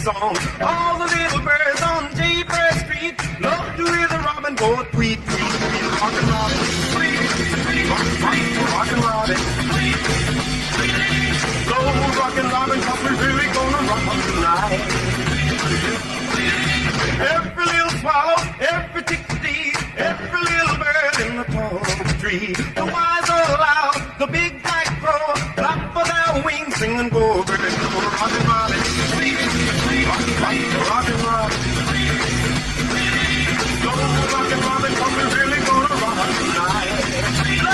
song. All the little birds on Jaybird Street love to hear the robin go tweet, tweet, tweet. Rockin' Robin, tweet, tweet, rockin' Robin, tweet, tweet. Go rockin' Robin, 'cause we're really gonna rock 'em tonight. Every little swallow, every chickadee, every little bird in the tall tree. The wise old owl, the big